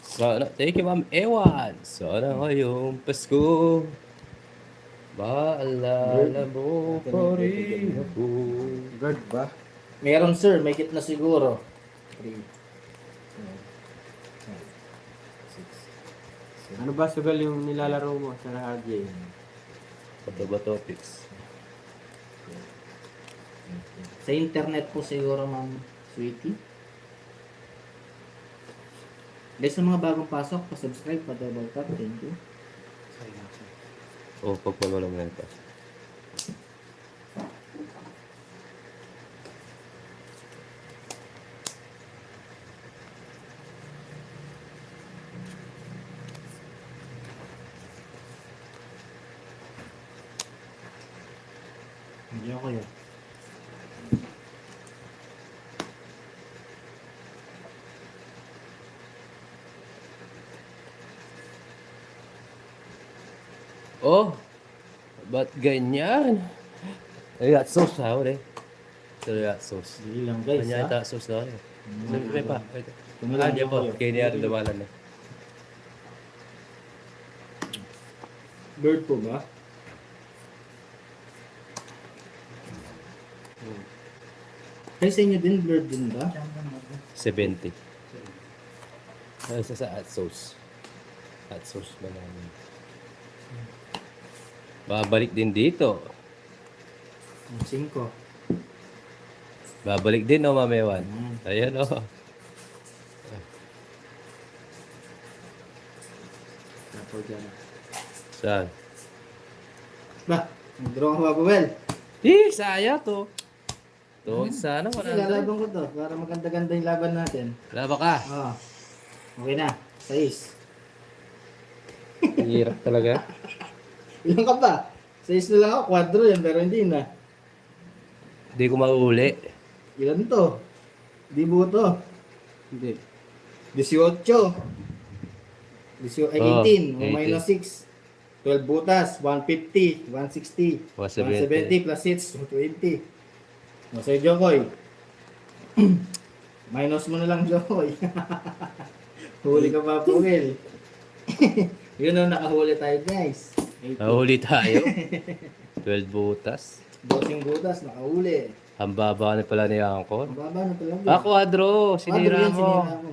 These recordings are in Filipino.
Sana, thank you, Ma'am Ewan. Sana ngayong Pasko, maalala mo pa rin ako. Bird ba? Meron sir, may kit na siguro. 3, 4, 5, 6, 7. Ano ba sugal yung nilalaro mo sa RJ? Bato topics. Sa internet po siguro, Ma'am Sweetie. Guys, sa mga bagong pasok, pa-subscribe, pa-double tap. Thank you. Oh, pagpapalong na ito. Hindi ako yun. Oh, ba't ganyan? Ay, hot sauce ha, ulit. Sorry, hot sauce. Hindi lang guys, Kanya ha? ita sauce na rin. Siyempre pa. Tumilang Diyan po. ako yun. Kaya niya rin lumalan na. Bird po ba? Kaya sa inyo din, blurred din ba? 70. Ano sa hot sauce? Hot sauce ba namin? Babalik din dito. 5. Babalik din, no, Ma'am Ewan? Ayan, oh. Ako dyan. Saan? Ba, nag-draw ka ba, Buwel? Saya to. To, sana Sige, wala. lalaban ko to. Para maganda-ganda yung laban natin. Laba ka. Ah. Okay na. 6. Hirap talaga. Ilan ka pa? 6 na lang ako. 4 yan, pero hindi na. Hindi ko mauli. Ilan to? Di buto. Hindi. 18. 18. 18. Minus 6. 12 butas. 150. 160. 170 plus 6. 220. Masaya, Jokoy. Minus mo na lang, Jokoy. Huli ka pa, Puwel. Yun ang nakahuli tayo, guys. Nahuli tayo. 12 butas. 12 butas, nakahuli. Ang baba na pala ni Angkor. Ang baba na talaga. Ah, Quadro. Sinira Yan, mo. sinira mo.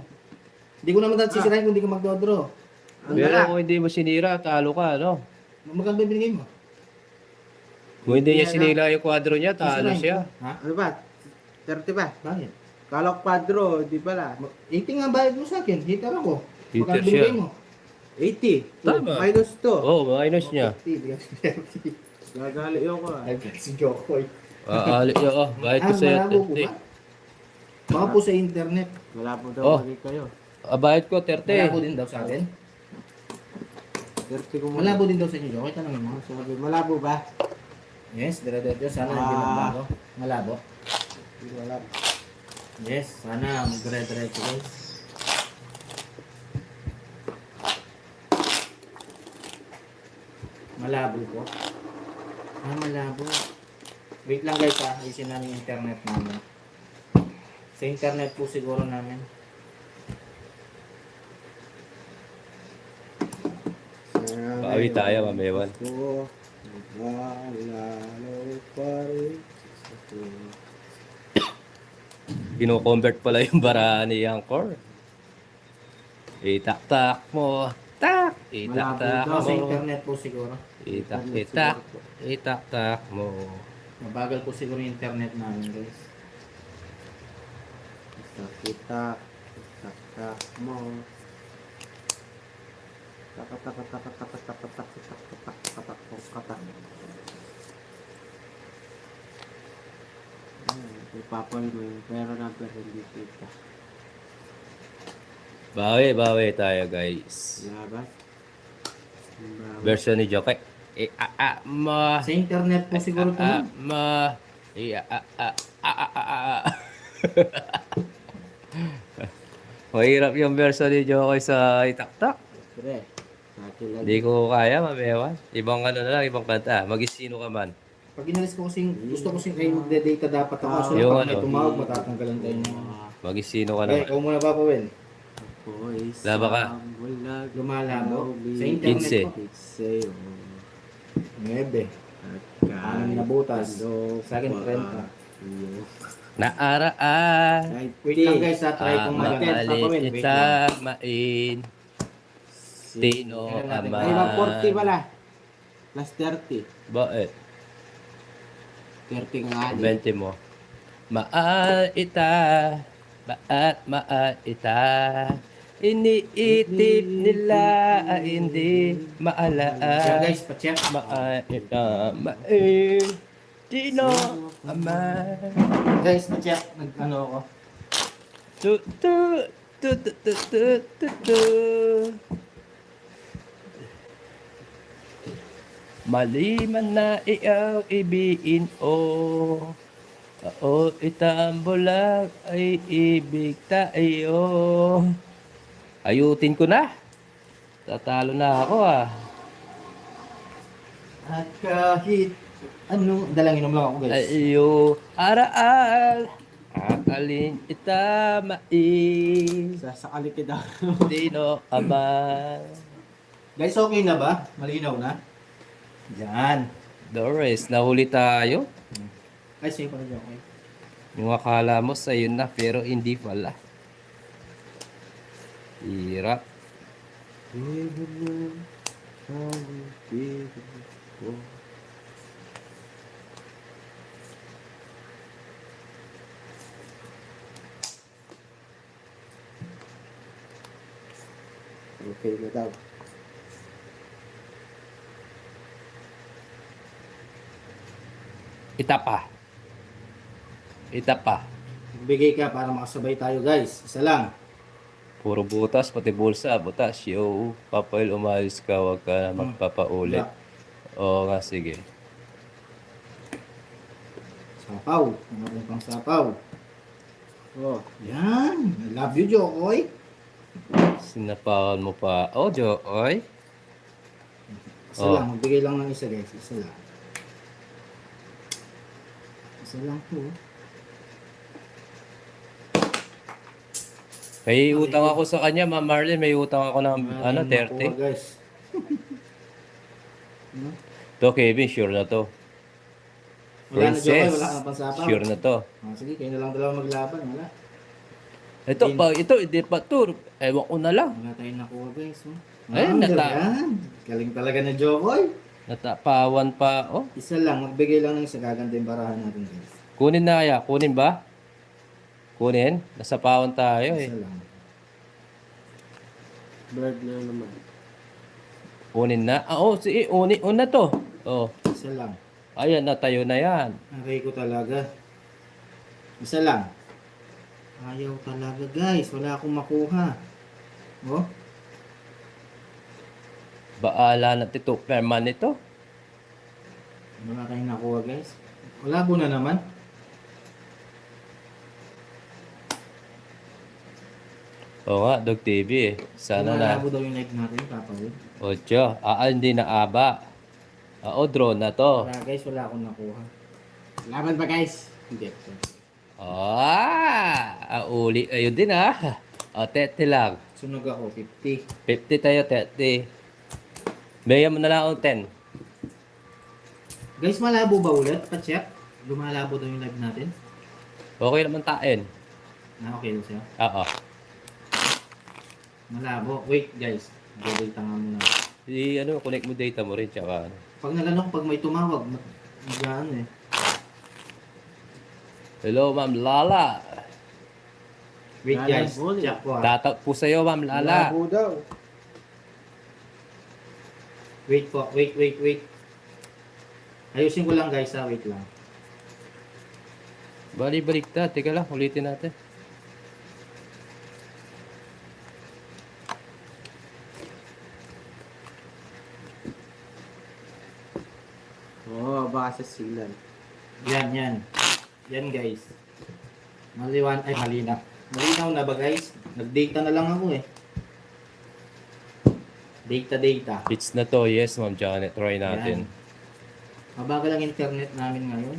Hindi ko naman dati sisirahin kung hindi ka magdodro. Pero kung hindi mo sinira, talo ka, no? Magkano ba binigay mo? Kung hindi niya sinira yung Quadro niya, talo Sisirahin siya. ko. Ha? Ano ba? 30 ba? Bakit? Kalok padro, di pala. 80 nga bayad mo sa akin. Hitar ako. Hitar Magkano binigay siya. mo? 80. Tama. Minus 2. Oo, minus niya. 50, bigyan ko 30. Gagali ako ah. Ay, si Jokoy. Ali, oo. Bakit ko sa'yo? malabo po ba? Baka po sa internet. Wala po daw Oh. mali kayo. Bayad ko, Malabo 30. din daw sa akin. 30 ko muna. Malabo din daw sa inyo, Jokoy. Tanongin mo. Sabi, malabo ba? Yes, dire-diretso. Sana hindi magbago. Malabo. Hindi wala. Yes, sana magdire-diretso guys. Malabo po. Malabo. Wait lang guys ha, ayusin namin yung internet namin. Sa internet po siguro namin. Bawi tayo, Ma'am Ewan. Kino-convert pala yung bara ni Angkor. Itak-tak mo. Tak! Itak-tak So, sa mo. internet po siguro. Itak-itak. Itak-tak mo. Mabagal po siguro yung internet namin guys. Kita mo. Ipapal mo yung pera na pero hindi kita. Bawi tayo, guys. Laban. Version ni Joke. Ma. Sa internet po siguro po. Ma. Mahirap yung version ni Joke sa itak-tak. Pre. Sati lang. Hindi ko kaya, Ma'am Ewan. Ibang ano na lang, ibang kanta. Mag-sino ka man. Pag inalis ko kasing, gusto ko kasing kayo magde-data dapat ako. So, Yung pag may ano. tumawag, matatanggalan tayo ng Magisino ka Okay, naman. ikaw muna, Papa Will. Boy, Laba ka. bulag. Lumalabo. Sa internet 15. po. Sa'yo. 9. At Anim na butas. Sa akin, 30. Naaraan. Wait lang guys, ha. Try kong mag-10. Papa Mahalin Will, wait kita, lang. main. Tino ama. Ay, 40 pala. Plus 30. Bakit? 30 nga. 20 mo. Maal ita. Baat maal ita. Iniitip nila hindi Yan maalaan. guys, pa-check. Maal ita, main. Tino ama. Guys, pa-check. Nag-ano ako. Tu tu tu tu tu tu tu tu. Mali man na iyaw ibiin o. O itambulag ay ibig tayo. Ayutin ko na. Tatalo na ako ah. At kahit ano, dalang inom lang ako guys. Ayo araal. Akalin ita main. Sasakali kita. Dino ama. Guys, okay na ba? Malinaw na? Yan. Doris, nahuli tayo. Ay, sa'yo pala dyan, okay. Yung akala mo sa'yo na pero hindi pala. Hirap. Okay na daw. Itapa. Itapa. Bigay ka para makasabay tayo guys. Isa lang. Puro butas, pati bulsa. Butas, yo. Papail, umayos ka. Huwag ka na magpapaulit. Oo nga, sige. Sapaw. Ano pang sapaw? Oh, Yan. I love you, Jokoy. Sinapakan mo pa. Oh, Joy. Isa Oh. lang. Magbigay lang ng isa guys. Isa lang. Isa lang po. May utang ako sa kanya, Ma'am Marlene. May utang ako ng ano, Makuha, 30. guys. Ano? To, Kevin, sure na to. Wala na, Jokoy. Princess, Wala ka pang sapaw. sure na to. Ah, sige, kayo na lang dalawa maglaban. Wala. Ito pa, ito, hindi pa to. Ewan ko na lang. Wala tayong nakuha guys. Oh. Ay, Yan. Galing talaga na Jokoy. Natapawan pa. Oh, Isa lang. Magbigay lang ng isa. Gaganda yung barahan natin guys. kunin na kaya. Kunin ba? Kunin? Nasapawan tayo eh. Isa lang. blurred na naman. Kunin na. Ah, oh, sige, una to. Oh, Isa lang. ayan, natayo na yan. Aray ko talaga. Isa lang. Ayaw talaga guys. Wala akong makuha. Oh. Baala na tito. Perman ito. Wala tayong nakuha guys. Wala po na naman. Oo nga, Dog TV eh. Sana na. Malabo daw yung live natin, Papa Will. Ocho. Hindi na aba. Drone na to. Wala guys, wala akong nakuha. Laban ba guys? Hindi. Uli. Ayun din ah. 30 lang. Sunog ako, 50. 50 tayo, 30. Bigyan mo na lang akong 10. Guys, malabo ba ulit? Pa-check. Lumalabo daw yung live natin. Okay naman tain. Okay daw siya. Oo. Malabo. Wait guys. Double tanga muna. Connect mo data mo rin. Tsaka ano. Pag naganong, pag may tumawag, mag-ano eh. Hello, Ma'am Lala. Wait Lala guys, Bully. check ko ah. Tatag po sa'yo, Ma'am Lala. Labo daw. Wait po, wait. Ayusin ko lang guys ha, wait lang. Balik-baliktad. Teka lang, ulitin natin. Oh, baka sa signal. Yan. Yan guys. Malinaw. Malinaw na ba guys? Nag-data na lang ako eh. Data. It's na to. Yes, Ma'am Janet. Try natin. Mabagal ang internet namin ngayon.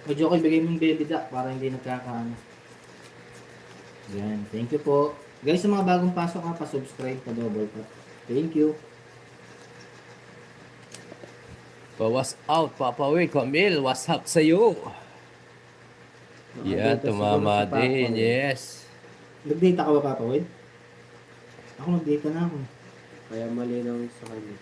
Medyo ko ibigay mo yung baby duck para hindi nagkakaano. Yan. Thank you po. Guys, sa mga bagong pasok ha, pa-subscribe, pa-double pa. Thank you. What's out, Papa Will? Camille, what's up sa'yo? Yan, Nakadata siguro tumama si Papa din, Will. yes. Nag-data ka ba, Papa Will? Ako nag-data na ako. Kaya malinaw sa kanya.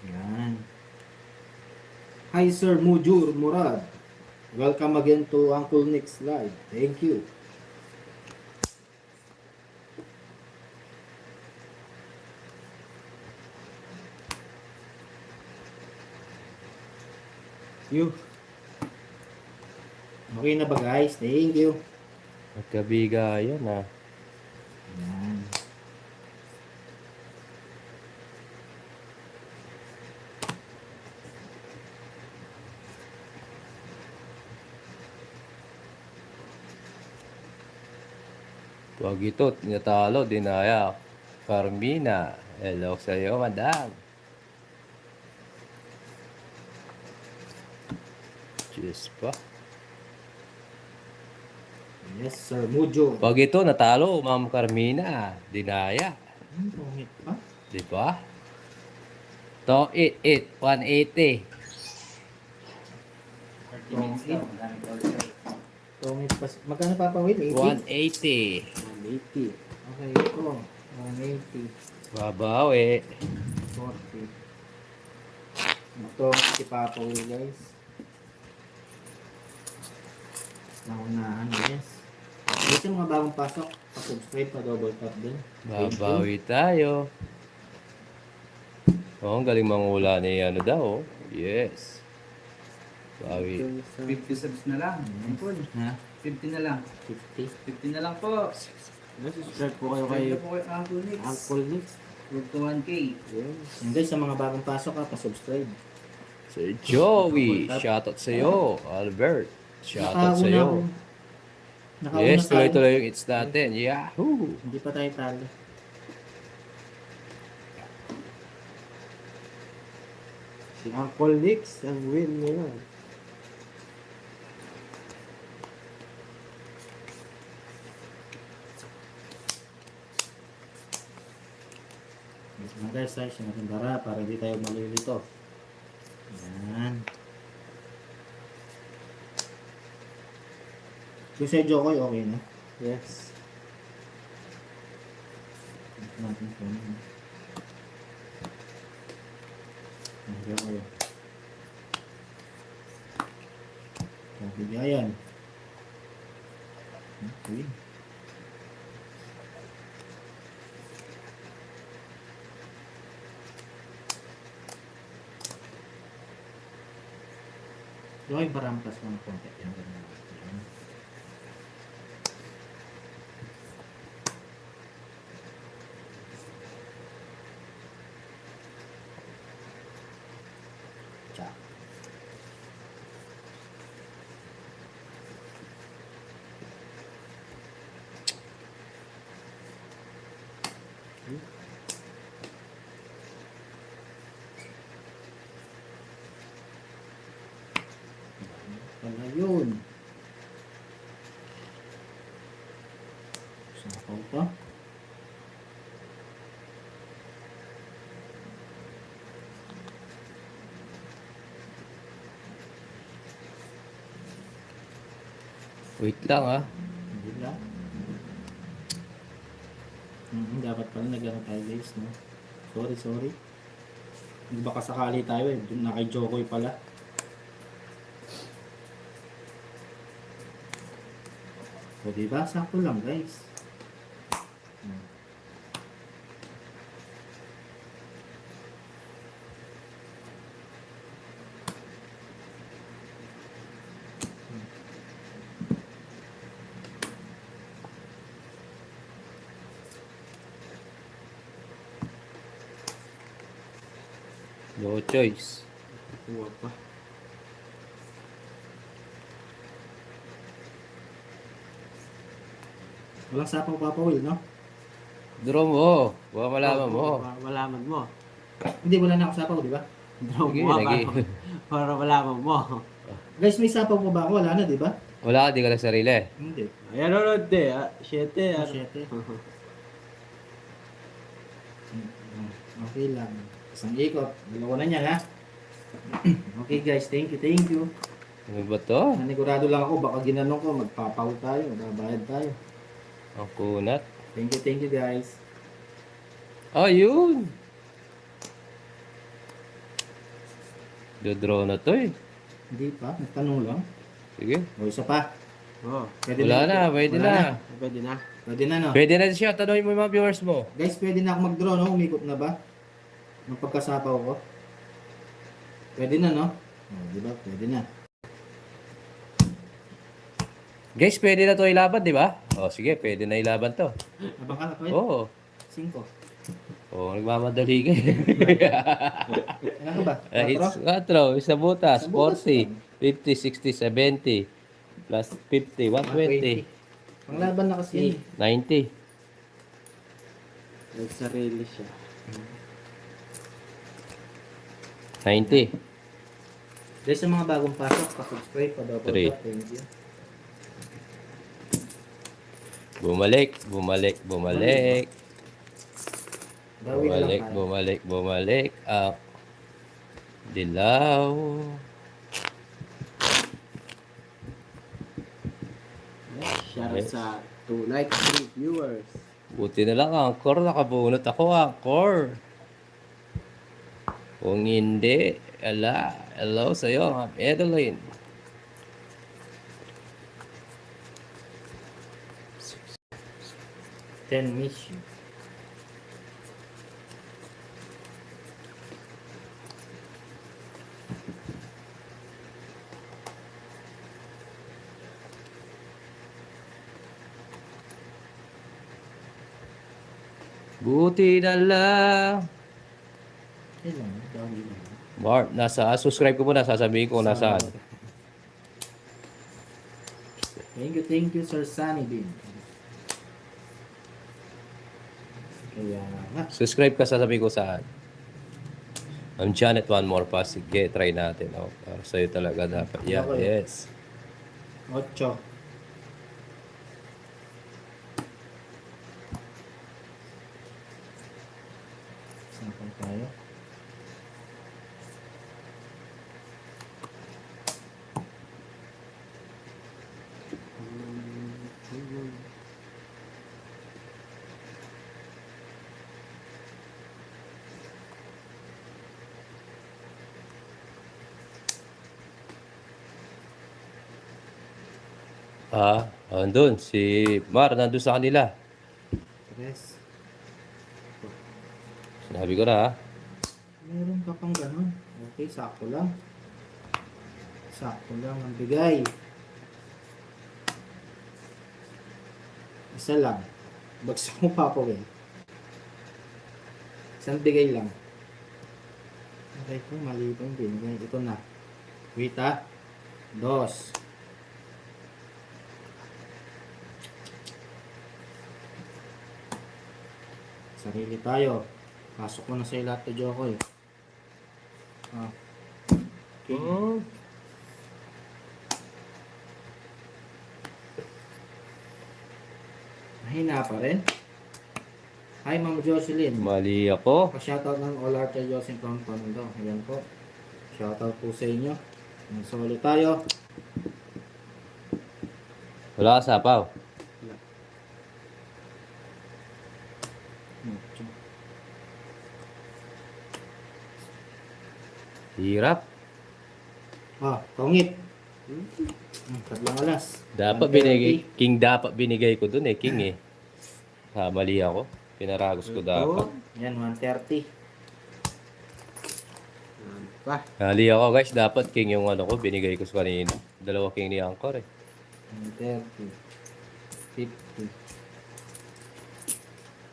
Yan. Hi Sir Mujur Murad. Welcome again to Uncle Nick's Live. Thank you. You. Okay na ba guys? Thank you. Magkabigayan ah. Yan. Pag ito, tinatalo, dinaya. Carmina, hello sa'yo, madam. Cheers pa. Yes Sir Mujur. Pag ito, natalo, Ma'am Carmina, dinaya. Pangit pa. Di ba? To it, 180. Pangit pa. Magkano Papa Will? 80? 180. 180. Okay, ito. 180. Babawi. 40. Ito si Papa Will guys. Naunahan, yes. Dito mga bagong pasok, pa-subscribe, pa-double tap din. Thank you. Babawi tayo. Oh, ang galing mangula ni ano daw. Yes. Bawi. Yung sa 50 subs na lang. Uncle. Ha? 50 na lang. 50. 50 na lang po. Subscribe po kayo kay Subscribe po kay Uncle Nix. Uncle Nix. Huwag to 1K. Yes. And guys, sa mga bagong pasok ha, pa-subscribe. Sir Joey, shoutout sa'yo. Albert, shoutout sa'yo. Nakauna Yes, tayo. tuloy-tuloy yung hits natin. Yahoo! Hindi pa tayo talo. Si Uncle Nix ang win ngayon. Mga guys, tayo siya natin dara para hindi tayo malilito. Yan. Yung sa Jokoy, okay na. Yes. Ito natin ito. Jokoy. Bigayan. Okay. Jokoy, parampas mo ng konti. Yan, ganun. Yan. Tsak. Pala yun. Sakaw pa. Wait lang ah. Hindi lang. Dapat pala nag-ano tayo guys, no? Sorry. Baka sakali tayo eh. Doon na kay Jokoy pala. O diba? Sakto lang guys. No choice. Kuha pa. Walang sapaw Papa Will, no? Draw mo. Baka malaman mo. Malaman mo. Hindi, wala na ako sapaw, di ba? Draw Sige, mo lagi. para malaman mo. Guys, may sapaw pa ba ako? Wala na, di ba? Wala ka, di ka nagsarili. Hindi. Ayan o, de. 7. Ah, 7. Okay lang. Isang ikot. Dalawa na niyan, ha? Okay, guys. Thank you, thank you. Ano ba to? Nanigurado lang ako. Baka ginanong ko. Magpapaw tayo. Magbabayad tayo. Ang kunat. Thank you, guys. Oh, yun. Dodraw na to eh. Hindi pa. Nagtanong lang. Sige. O, isa pa. Oh, Pwede Wala na, pwede Wala na. pwede na. Pwede na, no? Pwede na siya. Tanongin mo yung mga viewers mo. Guys, pwede na ako mag-draw, no? Umikot na ba? Nung pagkasapaw ko. Pwede na, no? O, di ba? Pwede na. Guys, pwede na to ilaban, di ba? Oh, sige, pwede na ilaban to. Abang ka na, pwede? Oo. 5. Oh, nagmamadali ka. Ano ka ba? It's 4? 4. Isa butas. Sa butas 40, 50, 60, 70. Plus 50, 120. Panglaban na kasi. 90. Nagsarili siya. 90. Guys, sa mga bagong pasok, pa-subscribe, pa-double Three. tap. Thank you. Bumalik, bumalik, bumalik. Bawi ka lang Bumalik, tayo. bumalik, bumalik. Dilaw. Shout out sa 2 like 3 viewers. Buti na lang, Angkor. Nakabunot ako, Angkor. Kung hindi, hello sa'yo, Ma'am Edeline. Ten miss you. Buti na lang. Kailan? Bawi lang. Mark, subscribe ko muna, sasabihin ko kung nasaan. Thank you, Sir Sunny Bean. Kaya nga. Subscribe ka, sasabihin ko saan. I'm Janet, one more pa. Sige, try natin. Oh, para sa'yo talaga dapat. Yeah, Okay. yes. 8. Saan tayo? Andun. Si Mar, nandun sa kanila. 3. Sinabi ko na, ha? Meron ka pang ganun. Okay, sakto lang. Sakto lang ang bigay. Isa lang. Bagsak mo pa ako eh. Isang bigay lang. Okay ko, mali pa yung binigay. Ito na. Wait ha. 2. Sarili tayo. Pasok mo na sa lahat to Jokoy. Okay. Mahina pa rin. Hi Ma'am Jocelyn. Mali ako. Pa-shoutout ng All Art Jocelyn from Panondo. Ayan po. Shoutout po sa inyo. Solo tayo. Wala ka sapaw. Hirap. Tongit. Tatlong alas. Dapat 130. binigay, King dapat binigay ko dun eh, King eh. Mali ako. Pinaragos ko dapat. Yan, 130. Pa. Mali ako guys, dapat King yung ano ko, binigay ko sa kanina. 2 King ni Angkor eh. 130. 50.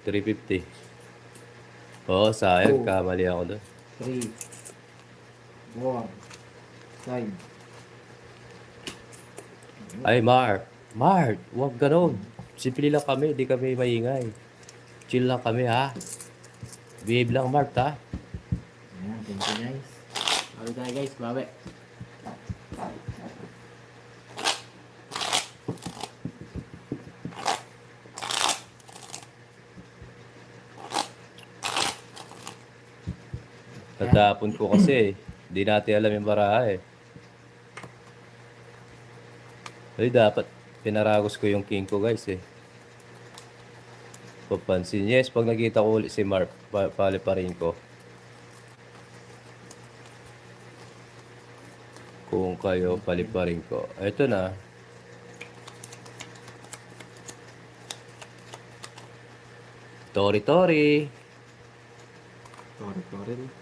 350. Oo, sayang. Kamali ako dun. 3. 4. 5. Ay, Mar, huwag ganon. Simple lang kami, di kami maingay. Chill lang kami ha. Behave lang Mark ha. Ayan, thank you guys. Bawi tayo guys, bawi. Tatapon ko kasi. Hindi natin alam yung baraha eh. Ay, dapat pinaragos ko yung king ko guys eh. Papansin. Yes, pag nakita ko ulit si Mark, paliparin ko. Kung kayo, paliparin ko. Ito na. Tori-tori. Tori.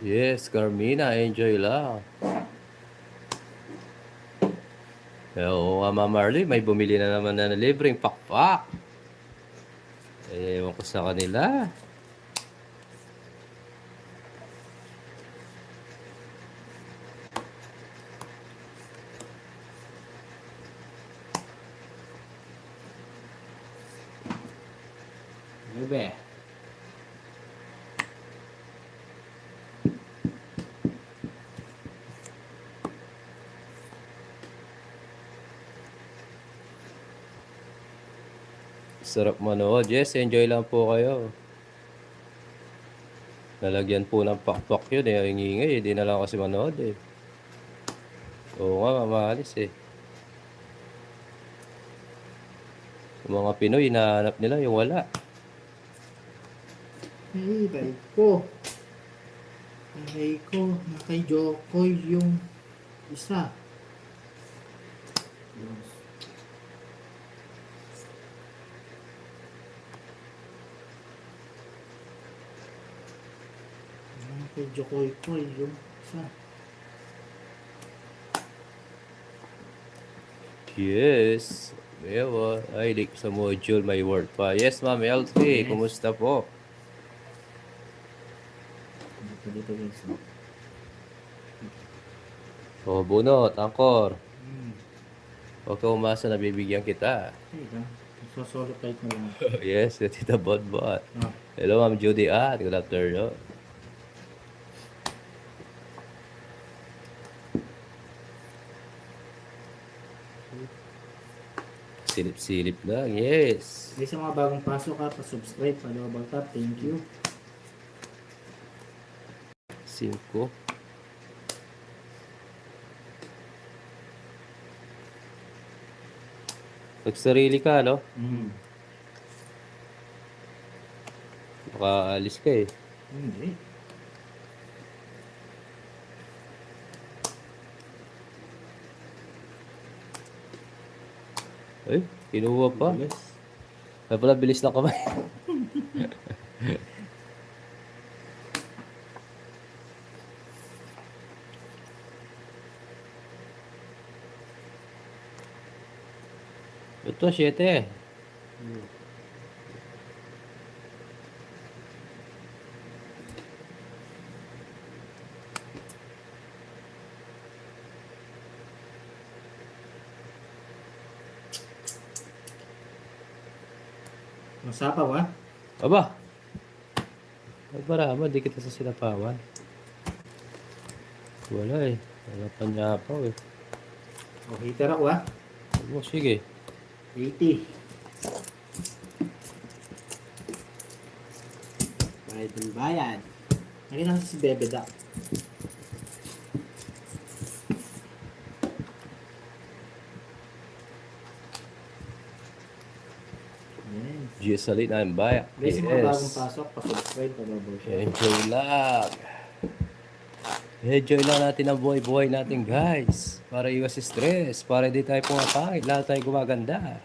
Yes, Carmina, enjoy lang. Oo nga, Ma'am Marley, may bumili na naman na libreng pakpak. Eh, ewan ko sa kanila. Bebe. Sarap manood. Yes, enjoy lang po kayo. Nalagyan po ng pakpak yun eh. Ang ingay, hindi na lang kasi manood eh. Oo nga, mamahalis eh. Yung mga Pinoy, hinahanap nila yung wala. Ay, bait ko. Aray ko, nakay Jokoy yung isa. Nakay Jokoy ko yung isa. Yes. Ewan. Ay, di ko sa module may word pa. Yes, Ma'am LT. Kumusta po? Dito guys. Oh, bunot, angkor. Hmm. Huwag ka umasa na bibigyan kita. Hey, ka. Solo fight na lang. Yes, Tita Bonbon. Ah. Hello, Ma'am Judy Ann. Good afternoon. Silip-silip lang. Yes. May sa mga bagong pasok ha, pa-subscribe, pa-double tap. Thank you. 5. Nagsarili ka, no? Hmm. Baka alis ka eh. Hindi. Ay, kinuha pa. Bilis. Kaya pala bilis na kamay. Ito, 7. Masapaw ha? Aba! Ay, marama, di kita sa sinapawan. Wala eh. Wala pa nyapaw eh. O, heater ako ha? Oh, sige. 80. Bayad ng bayad. Nakita ko si Bebe Duck. Yes. GS Salit na yung bayak. Guys, yung mga bagong Yes. pasok, pa-subscribe, pa-double share. Enjoy lang. Enjoy lang natin ang buhay-buhay natin, guys. Para iwas stress. Para di tayo pumapangit. Lahat tayo gumaganda.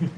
Okay.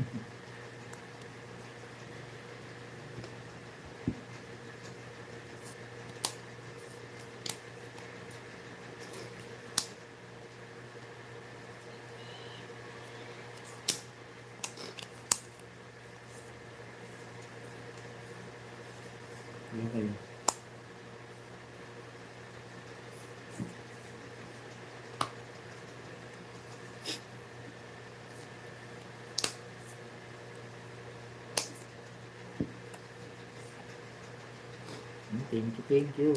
Thank you, thank you.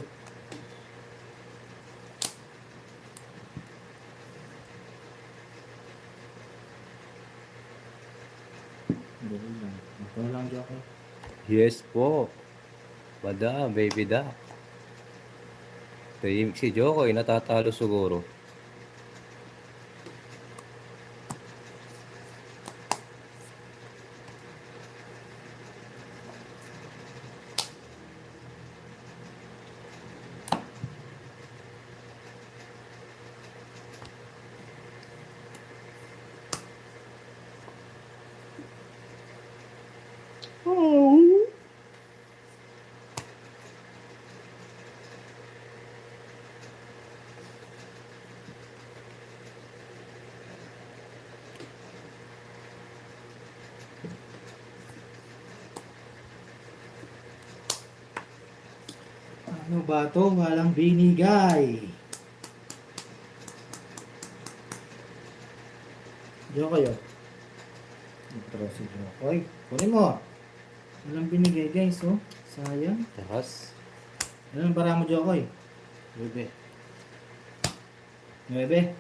Dali lang. Ako na lang, Joker. Yes po. Madam, baby duck. Tahimik si Jokoy, natatalo siguro. Ano ba to? Walang binigay. Jokoy, oh. Ito si Jokoy. Kunin mo. Walang binigay, guys, oh. Sayang. Takas. Ano ang bara mo, Jokoy? Bebe. 9.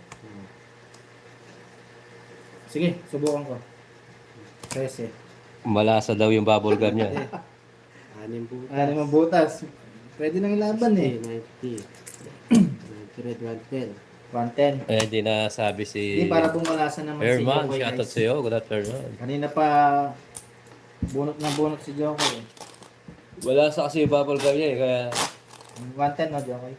Sige, subukan ko. 13. Malasa daw yung bubble gum niya. Anim butas. Ano naman butas? Pwede nang ilaban eh. 90. 100, 110. 110. Eh, di na sabi si Hindi, para bumalasan naman si Herman. Jokoy, Shoutout guys. sa'yo. Good afternoon. Kanina pa bunot na bunot si Jokoy. Malasa kasi yung bubble gum niya eh. Kaya 110 na, Jokoy.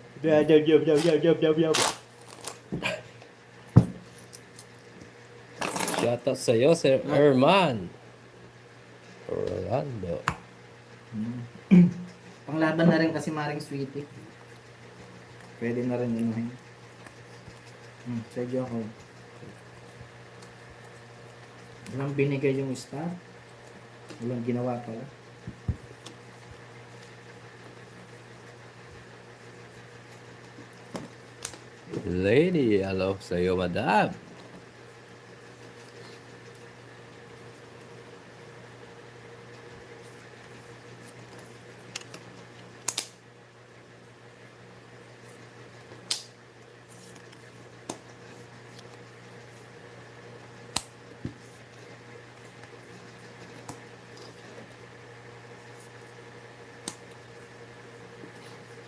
shoutout sa'yo, Sir Herman. Orlando. Panglaban na rin kasi Maring Sweetie. Pwede na rin inuhin. Sa Jokoy. Walang binigay yung star. Walang ginawa pala. Lady, hello sa'yo, madam.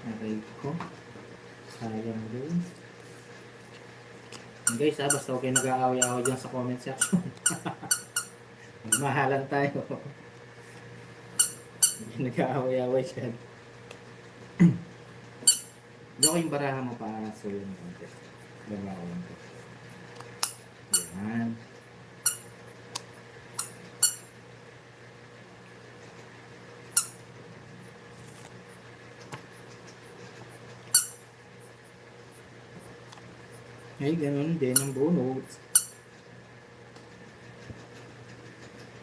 Aray ko. Sayang din. Guys, basta huwag kayo nag-aaway-aaway dyan sa comment section. Mahalan tayo. Hindi nag-aaway-aaway dyan. Diyan ko yung baraha mo para sa yung konti. Lama ko lang ito. Yan. Ay, ganun din ang bonus.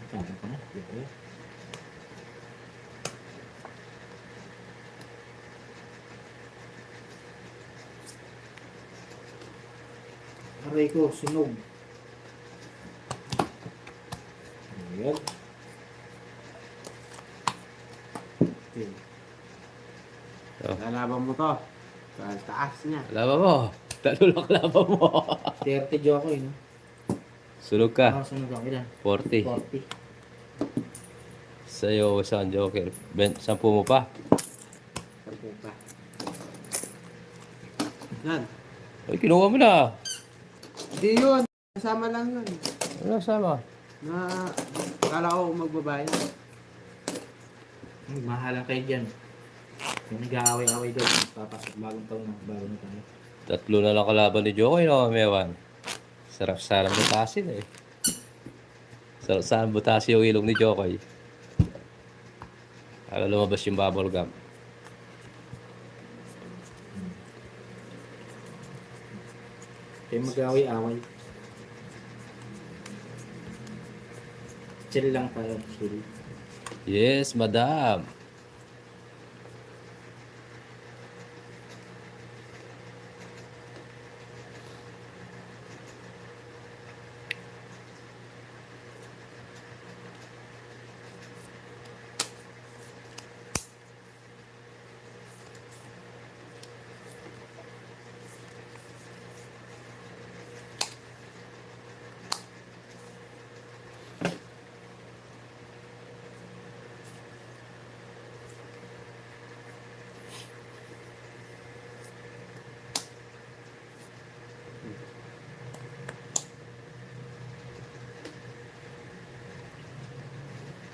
Tama ka na. Dito. Aray ko, sunog. Ayan. Okay. Lalaban mo to. Sa taas niya. Laban mo. Talulak laban mo. 30 Jokoy, no? Sunog ka. Sunog ako. Ilan? 40. 40. Sa'yo, isang joker. 10 mo pa. Sampu pa. Yan. Ay, kinuha mo na. Hindi yun. Kasama lang yun. Ano sama? Na, kala ko magbabayad. Mahalan kayo dyan. Kung nag-aaway-aaway doon, papasok bagong taon na. Bago na tayo. 3 na lang kalaban ni Jokoy, no, Mewan. Sarap-sarap na tasin eh. Saan butas yung ilong ni Jokoy? Para lumabas yung bubble gum. Kayo mag-away-away. Chill lang tayo, chill. Yes, madam.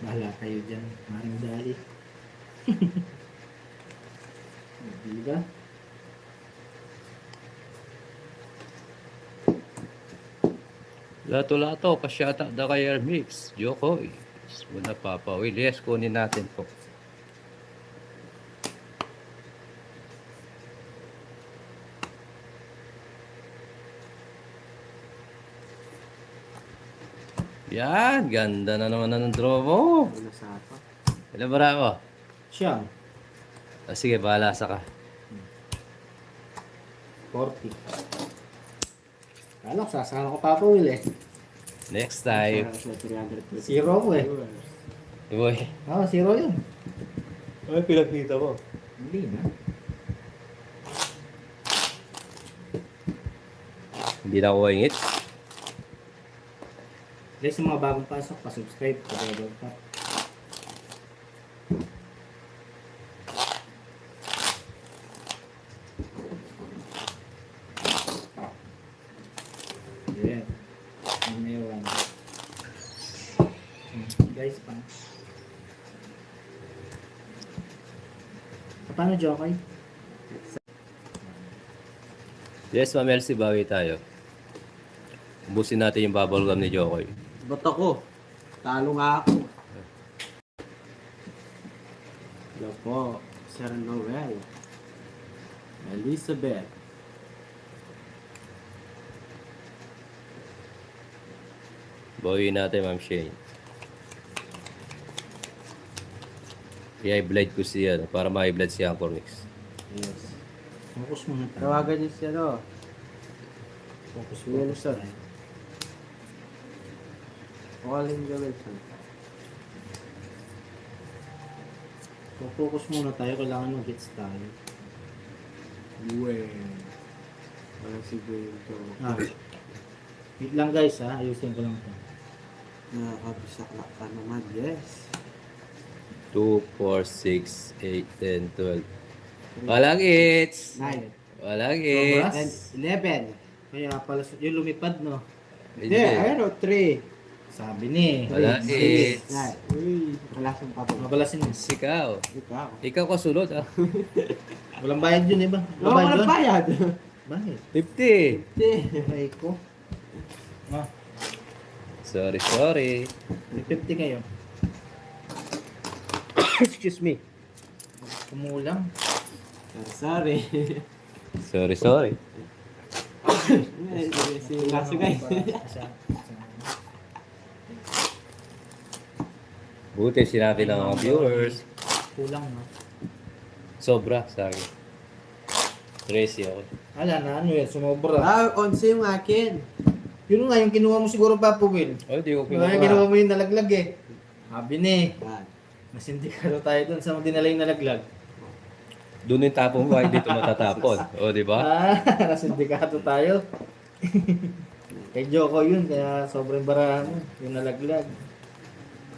Bahala kayo dyan, maring dali. Diba? Lato-lato, pasyata da kay Mix. Jokoy. Muna Papa Will. Yes, kunin natin po. Yan, ganda na naman ng draw mo. Ano sa apa? Ilan ba mo? Siya, Sige, bahala sa ka. 40. Kala ko, sasama ko Papa Will eh. Next time. Sa 300 Zero ko eh. Boy. Oo, zero yun. Ay, pinakita mo. Hindi na. Hindi na ako ingit. Guys, yung mga bagong pasok, pa-subscribe. Pa-subscribe pa. Yeah. Ano yun? Guys, pa. Paano, Jokoy? Yes, Ma'am Elsie, bawi tayo. Ubusin natin yung bubble gum ni Jokoy. Ba't ako? Talo nga ako. Hello po, Sir Noel. Elizabeth. Bawi natin, Ma'am Shane. I-blade ko siya para ma-blade si Anchor Mix. Yes. Focus muna tayo. Tawagan niyo siya, no? Focus Yun, focus sir. tayo. Calling the Wilson. Focus muna tayo. Kailangan mag-gets tayo. Uwe. Wala si Gwento. Ah. Wait lang guys ha. Ayusin ko lang ito. Nakakabisaklak ka naman, yes. 2, 4, 6, 8, 10, 12. Walang hits! 9, Walang Sobra? hits! 11. Kaya pala yung lumipad no. Hindi, ayun o, 3. Sabi ni. Walang hits! 9. Uy, wala siyang papag. Mabalasin mo. Ikaw. Ikaw. Ikaw kasulot ah. Walang bayad yun eh ba? Oo, walang bayad. Bakit? 50! Hindi. Ay ko. Ah, Sorry. may 50 kayo. Excuse me. Kumulang. Sorry. Sorry. Si Lasso guys. Buti sinabi ng mga viewers. Kulang no. Sobra sa akin. 13 ako. Ala na ano yan, sumobra. Ah, 11 yung akin. Yun nga, yung kinuha mo siguro Papa Will. Ay, di ko Yung kinuha kinuha. mo yung nalaglag eh. Sabi ni. Yan. Nasindikado tayo dun sa dinala yung nalaglag. Doon yung tapong ko, ay dito matatapon. O, di ba? Ah, nasindikado tayo. Kay Joko yun, kaya sobrang barahan mo. Yung nalaglag.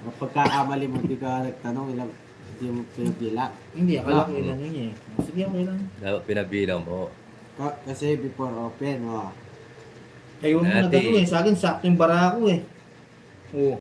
Ang pagkakamali mo, di ka nagtanong ilang hindi mo pinabila. Hindi, akala ko ilan yun eh. Sige, okay lang. Dapat pinabilang mo. Kasi before open, oh. Kayo mo na Dati. gano'n eh. Sa akin, sakto yung bara ko eh. Oo.